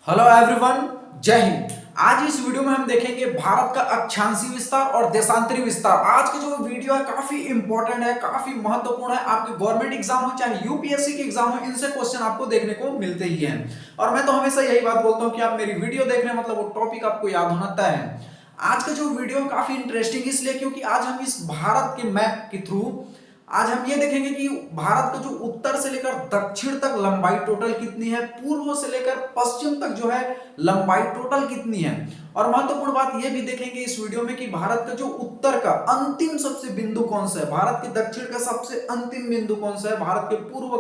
Hello everyone, जय हिंद। आज इस वीडियो में हम देखेंगे भारत का अक्षांशीय विस्तार और देशांतरी विस्तार। आज की जो वीडियो है काफी इंपॉर्टेंट है, काफी महत्वपूर्ण है। आपके गवर्नमेंट एग्जाम हो चाहे यूपीएससी के एग्जाम हो, इनसे क्वेश्चन आपको देखने को मिलते ही हैं। और मैं तो हमेशा यही बात बोलता हूं कि आप मेरी वीडियो देख रहे हैं मतलब वो टॉपिक आपको याद होना तय है। आज का जो वीडियो काफी इंटरेस्टिंग इसलिए क्योंकि आज हम इस भारत के मैप के थ्रू आज हम ये देखेंगे कि भारत का जो उत्तर से लेकर दक्षिण तक लंबाई टोटल कितनी है, पूर्व से लेकर पश्चिम तक जो है लंबाई टोटल कितनी है। और महत्वपूर्ण बात ये भी देखेंगे इस वीडियो में कि भारत का जो उत्तर का अंतिम सबसे बिंदु कौन सा है, भारत के दक्षिण का सबसे अंतिम बिंदु कौन सा है, भारत के पूर्व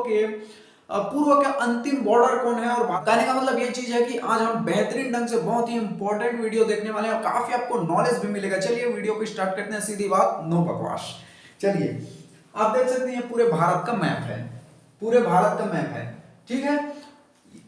का अंतिम बॉर्डर कौन है। और कहने का मतलब ये चीज है कि आज हम बेहतरीन ढंग से बहुत ही इंपॉर्टेंट वीडियो देखने वाले हैं और काफी आपको नॉलेज भी मिलेगा। चलिए वीडियो को स्टार्ट करते हैं, सीधी बात, नो बकवास। चलिए आप देख सकते हैं पूरे भारत का मैप है, पूरे भारत का मैप है, ठीक है।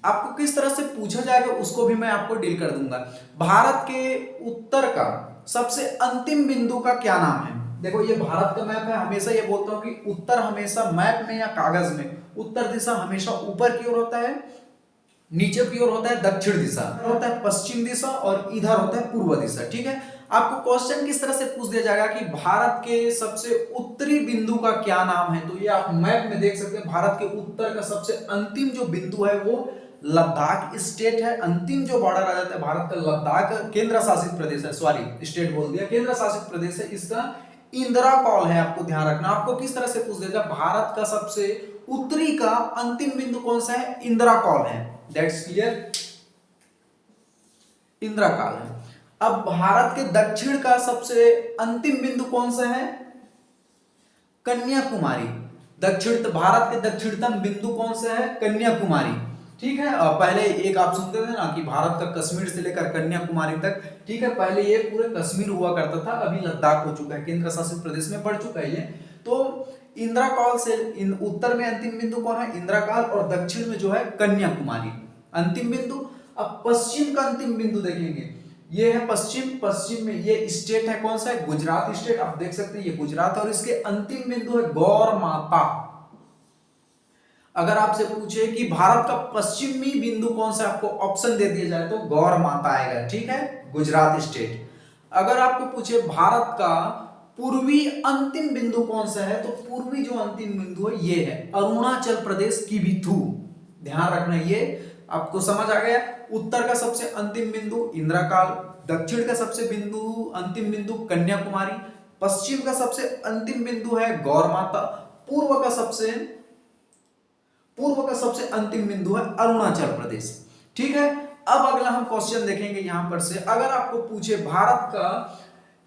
आपको किस तरह से पूछा जाएगा उसको भी मैं आपको डील कर दूंगा। भारत के उत्तर का सबसे अंतिम बिंदु का क्या नाम है? देखो ये भारत का मैप है, हमेशा ये बोलता हूं कि उत्तर हमेशा मैप में या कागज में उत्तर दिशा हमेशा ऊपर की ओर होता है, नीचे की ओर होता है दक्षिण दिशा, होता है पश्चिम दिशा और इधर होता है पूर्व दिशा, ठीक है। आपको क्वेश्चन किस तरह से पूछ दिया जाएगा कि भारत के सबसे उत्तरी बिंदु का क्या नाम है, तो ये आप मैप में देख सकते हैं। भारत के उत्तर का सबसे अंतिम जो बिंदु है वो लद्दाख स्टेट है। अंतिम जो बॉर्डर आ जाता है भारत का लद्दाख केंद्र शासित प्रदेश है, सॉरी स्टेट बोल दिया, केंद्र शासित प्रदेश है, इसका इंदिरा कॉल है। आपको ध्यान रखना, आपको किस तरह से पूछ देगा भारत का सबसे उत्तरी का अंतिम बिंदु कौन सा है, इंदिरा कॉल है, दैट्स क्लियर, इंदिरा कॉल है। अब भारत के दक्षिण का सबसे अंतिम बिंदु कौन सा है, कन्याकुमारी। दक्षिण भारत के दक्षिणतम बिंदु कौन सा है, कन्याकुमारी, ठीक है। पहले एक आप सुनते थे ना कि भारत का कश्मीर से लेकर कन्याकुमारी तक, ठीक है, पहले ये पूरे कश्मीर हुआ करता था, अभी लद्दाख हो चुका है, केंद्र शासित प्रदेश में बढ़ चुका है ये। तो इंदिरा कॉल से उत्तर में अंतिम बिंदु कौन है, इंदिरा कॉल, और दक्षिण में जो है कन्याकुमारी अंतिम बिंदु। अब पश्चिम का अंतिम बिंदु देखेंगे, ये है पश्चिम, पश्चिम में ये स्टेट है कौन सा है, गुजरात स्टेट, आप देख सकते हैं ये गुजरात है, और इसके अंतिम बिंदु है गौर माता। अगर आपसे पूछे कि भारत का पश्चिमी बिंदु कौन सा, आपको ऑप्शन दे दिया जाए तो गौर माता आएगा, ठीक है, गुजरात स्टेट। अगर आपको पूछे भारत का पूर्वी अंतिम बिंदु कौन सा है, तो पूर्वी जो अंतिम बिंदु है ये है अरुणाचल प्रदेश की किबिथु। ध्यान रखना, ये आपको समझ आ गया। उत्तर का सबसे अंतिम बिंदु इंदिरा कॉल, दक्षिण का सबसे अंतिम बिंदु कन्याकुमारी, पश्चिम का सबसे अंतिम बिंदु है गौर माता, पूर्व का सबसे अंतिम बिंदु है अरुणाचल प्रदेश, ठीक है। अब अगला हम क्वेश्चन देखेंगे यहां पर से, अगर आपको पूछे भारत का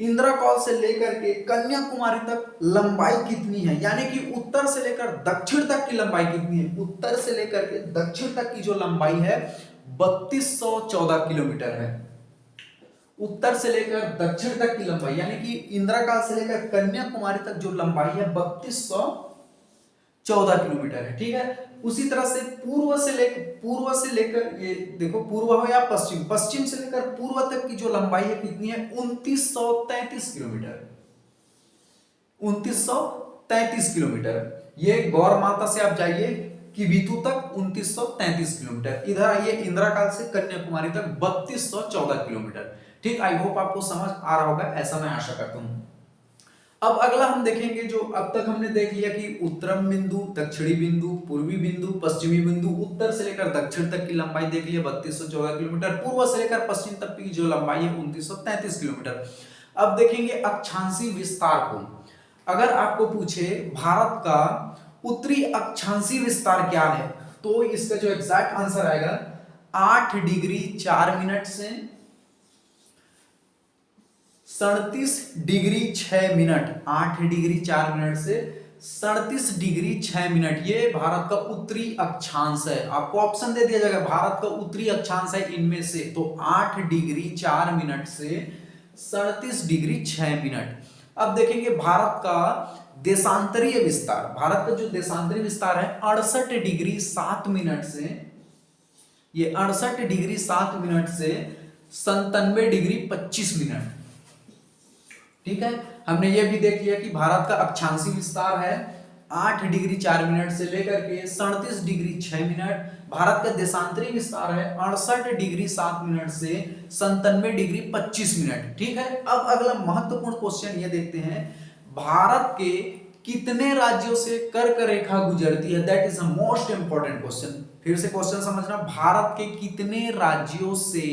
इंदिरा कॉल से लेकर के कन्याकुमारी तक लंबाई कितनी है, यानी कि उत्तर से लेकर दक्षिण तक की लंबाई कितनी है, उत्तर से लेकर के दक्षिण तक की जो लंबाई है 3214 किलोमीटर है। उत्तर से लेकर दक्षिण तक की लंबाई यानी कि इंदिरा कॉल से लेकर कन्याकुमारी तक जो लंबाई है 3214 किलोमीटर है, ठीक है। उसी तरह से पूर्व से लेकर ये देखो, पूर्व हो या पश्चिम, पश्चिम से लेकर पूर्व तक की जो लंबाई है कितनी है, 2933 किलोमीटर, 2933 किलोमीटर। ये गौर माता से आप जाइए किबिथु तक 2933 किलोमीटर, इधर आइए इंदिरा कॉल से कन्याकुमारी तक 3214 किलोमीटर, ठीक। आई होप आपको समझ आ रहा होगा, ऐसा मैं आशा करता हूं। अब अगला हम देखेंगे, जो अब तक हमने देख लिया कि उत्तरम बिंदु, दक्षिणी बिंदु, पूर्वी बिंदु, पश्चिमी बिंदु, उत्तर से लेकर दक्षिण तक की लंबाई देख लिया 3214 किलोमीटर, पूर्व से लेकर पश्चिम तक की जो लंबाई है 2933 किलोमीटर। अब देखेंगे अक्षांशीय विस्तार को। अगर आपको पूछे भारत का उत्तरी अक्षांशीय विस्तार क्या है, तो इसका जो एग्जैक्ट आंसर आएगा 8 डिग्री 4 मिनट से 37 डिग्री 6 मिनट, 8 डिग्री 4 मिनट से 37 डिग्री 6 मिनट, ये भारत का उत्तरी अक्षांश है। आपको ऑप्शन दे दिया जाएगा भारत का उत्तरी अक्षांश है इनमें से, तो 8 डिग्री 4 मिनट से 37 डिग्री 6 मिनट। अब देखेंगे भारत का देशांतरीय विस्तार, भारत का जो देशांतरीय विस्तार है 68 डिग्री 7 मिनट से, ये 68 डिग्री 7 मिनट से 97 डिग्री 25 मिनट, ठीक है। हमने ये भी देख लिया कि भारत का अक्षांशीय विस्तार है 8 डिग्री 4 मिनट से लेकर के 37 डिग्री 6 मिनट। भारत का देशांतरी विस्तार है 68 डिग्री 7 मिनट से 97 डिग्री 25 मिनट। ठीक है, अब अगला महत्वपूर्ण क्वेश्चन ये देखते हैं, भारत के कितने राज्यों से कर्क रेखा गुजरती है? That is the most important question. फिर से क्वेश्चन समझना, भारत के कितने राज्यों से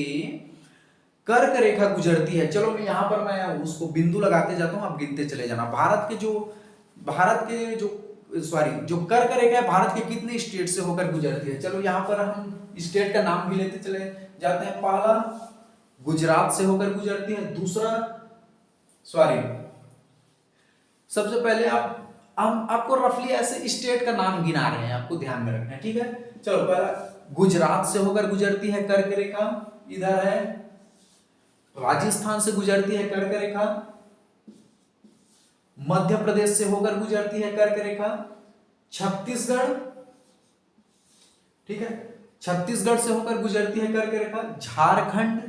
कर्क रेखा गुजरती है? चलो मैं यहां पर मैं उसको बिंदु लगाते जाता हूं, आप गिनते चले जाना। भारत के जो कर्क रेखा है, भारत के कितने स्टेट से होकर गुजरती है? चलो यहां पर हम स्टेट का नाम भी लेते चले जाते हैं। पहला गुजरात से होकर गुजरती है, दूसरा सबसे पहले हम आपको रफली ऐसे स्टेट का नाम गिना रहे हैं, आपको ध्यान में रखना है। ठीक है, चलो पहला गुजरात से होकर गुजरती है कर्क रेखा, इधर है। राजस्थान से गुजरती है कर्क रेखा, मध्य प्रदेश से होकर गुजरती है कर्क रेखा, छत्तीसगढ़, ठीक है, छत्तीसगढ़ से होकर गुजरती है कर्क रेखा, झारखंड,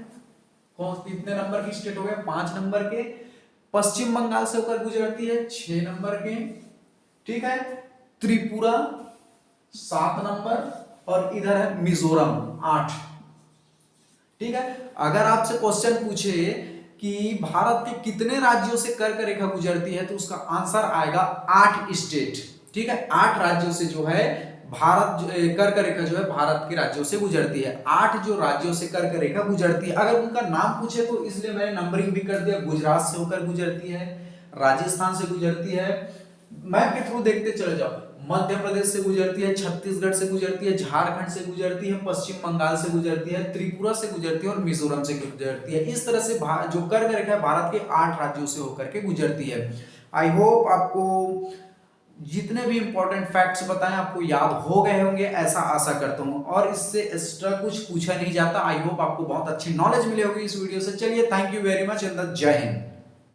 कितने नंबर की स्टेट हो गए? 5 नंबर के। पश्चिम बंगाल से होकर गुजरती है 6 नंबर के, ठीक है, त्रिपुरा 7 नंबर, और इधर है मिजोरम 8। ठीक है, अगर आपसे क्वेश्चन पूछे कि भारत के कितने राज्यों से कर्क रेखा गुजरती है, तो उसका आंसर आएगा 8 स्टेट। ठीक है, 8 राज्यों से जो है कर्क रेखा जो है भारत के राज्यों से गुजरती है। 8 जो राज्यों से कर्क रेखा गुजरती है, अगर उनका नाम पूछे तो इसलिए मैंने नंबरिंग भी कर दिया। गुजरात से होकर गुजरती है, राजस्थान से गुजरती है, मैप के थ्रू देखते चले जाओ, मध्य प्रदेश से गुजरती है, छत्तीसगढ़ से गुजरती है, झारखंड से गुजरती है, पश्चिम बंगाल से गुजरती है, त्रिपुरा से गुजरती है और मिजोरम से गुजरती है। इस तरह से जो कर्क रेखा है भारत के 8 राज्यों से होकर के गुजरती है। आई होप आपको जितने भी इंपॉर्टेंट फैक्ट्स बताएं आपको याद हो गए होंगे, ऐसा आशा करता हूं, और इससे एक्स्ट्रा कुछ पूछा नहीं जाता। आई होप आपको बहुत अच्छी नॉलेज मिली होगी इस वीडियो से। चलिए, thank you very much and जय हिंद।